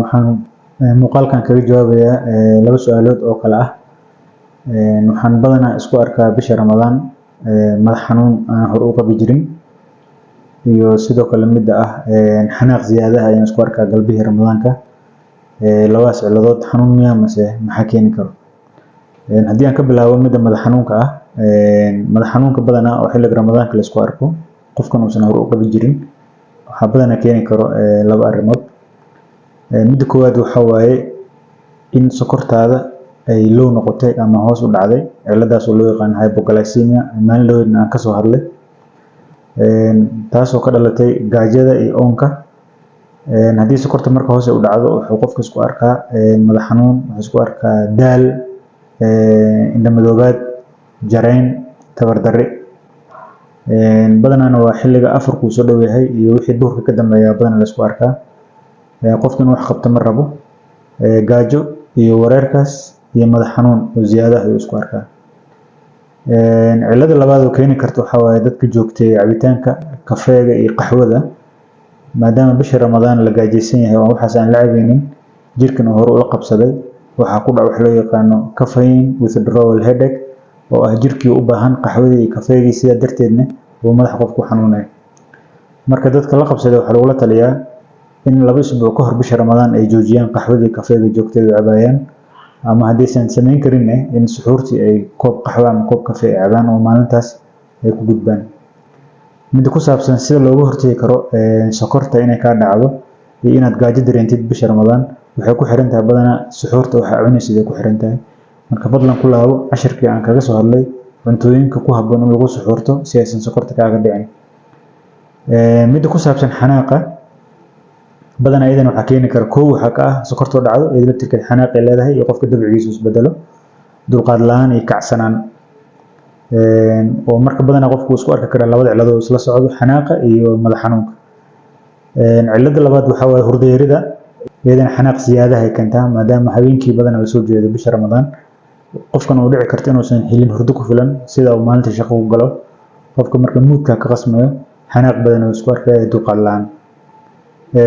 waxaan muuqaalkan kaga jawaabayaa laba su'aalood oo kala ah. Waxaan badanaa isku arkaa bisha Ramadaan madax xanuun aan hore u qabi jirin, iyo sidoo kale midda ah xanaaq ziyaada ah ayaan isku arkaa galbihii Ramadaanka. Labadaas ciladood xanuun miyaa mase maxaa keeni karo? Haddii aan ka bilaabo midda madax xanuunka ah, madax xanuunka badanaa oo xilliga Ramadaanka la isku arko qofkan uusan hore u qabi jirin, waxaa badanaa keeni karo laba arrimood. Midda koowaad waxaa waaye in sokortaada ay low noqotay ama hoos u dhacday, ciladaas oo loo yaqaan hypoglycemia. Maalin dhaweydna aan kasoo hadlay, taasoo ka dhalatay gaajada iyo oonka. Haddii sokorta marka hoos u dhacdo, wuxuu qofka isku arkaa madax xanuun, wuxuu isku arkaa daal, indho madoobaad, jarayn, tabar darri. Badanaana waa xilliga afarku soo dhow yahay iyo wixii duhurka ka dambeeya badanaa la isku arkaa. Qofkan wax qabta ma rabo, gaajo iyo wareerkaas iyo madax xanuun oo ziyaada ayuu isku arkaa. Cilada labaad oo keeni karta waxaa waaye dadka joogtay cabitaanka kafeega iyo qaxwada. Maadaama bisha Ramadaan la gaajaysan yahay oo waxaas aan la cabeynin, jirkan hore ula qabsaday, waxaa ku dhac wax loo yaqaano caffeine withdrawal headache, oo ah jirkii u baahan qaxwadii iyo kafeegii, sidaa darteedna uu madaxa qofku xanuunayo. Marka dadka la qabsaday waxaa lagula taliyaa in 2 usbuuc ka hor bisha Ramadaan ay joojiyaan qaxwadii kafeega joogtada u cabayaan, ama haddaysan samayn karin in suxuurtii ay koob qaxwo ama koob kafee ay cabaan oo maalintaas ay ku gudbaan. Midda ku saabsan sida looga hortagi karo sokorta inay kaa dhacdo iyo inaad gaajo dareentid bisha Ramadaan, waxay ku xiran tahay badanaa suxuurta waxaa cunaysid ay ku xiran tahay. Marka fadlan ku laabo cashirkii aan kaga soo hadlay cuntooyinka ku habboon in lagu suxuurto si aysan sokorta kaaga dhicin. Midda ku saabsan xanaaqa, badanaa iyadana waxaa keeni kara waxaa ka ah sokortoo dhacdo, iyada laftirkeed xanaaq ay leedahay iyo qofka dabcigiisu isbedelo, dulqaad la'aan iyo kacsanaan. Oo marka badanaa qofku isku arki karaa labada ciladood isla socdo, xanaaqa iyo madax xanuunka. Cilada labaad waxaa waaye hurdo yarida, iyadana xanaaq ziyaada ay keentaa maadaama habeenkii badanaa la soo jeedo bisha Ramadaan. Qofkan uu dhici karto inuusan helin hurdo ku filan sida uu maalinta shaqo u galo. Qofka marka moodka ka qasmayo, xanaaq badan uu isku arkaa, dulqaad la'aan.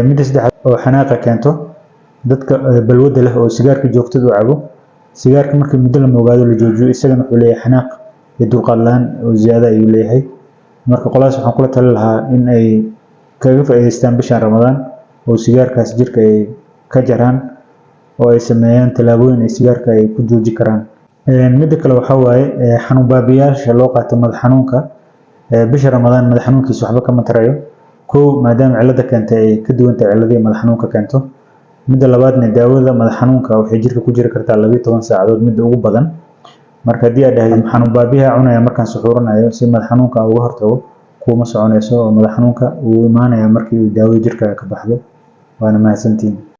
Midda saddexaad oo xanaaqa keento, dadka balwadda leh oo sigaarka joogtada u cabo. Sigaarka markii muddo la moogaado la joojiyo, isagana wuxuu leeyahay xanaaq iyo dulqaad la'aan oo ziyaada ayuu leeyahay. Marka qoladaas waxaan kula tali lahaa in ay kaga faa'iidaystaan bishan Ramadaan oo sigaarkaas jirka ay ka jaraan, oo ay sameeyaan tallaabooyin ay sigaarka ay ku jooji karaan. Midda kale waxaa waaye xanuun baabiyaasha loo qaato madax xanuunka. Bisha Ramadaan madax xanuunkiisa waxba kama tarayo. Maadaama cilada keentay ay ka duwan tahay ciladii madax xanuunka keento. Midda labaadna daawada madax xanuunka waxay jirka ku jiri kartaa 12 saacadood midda ugu badan. Marka haddii aad dhahdid xanuun baabiyaha cunaya markaan suxuuranayo si madax xanuunka uga hortago, kuma soconayso oo madax xanuunka uu imaanaya markii uu daawada jirka ka baxdo. Waana mahadsantihiin.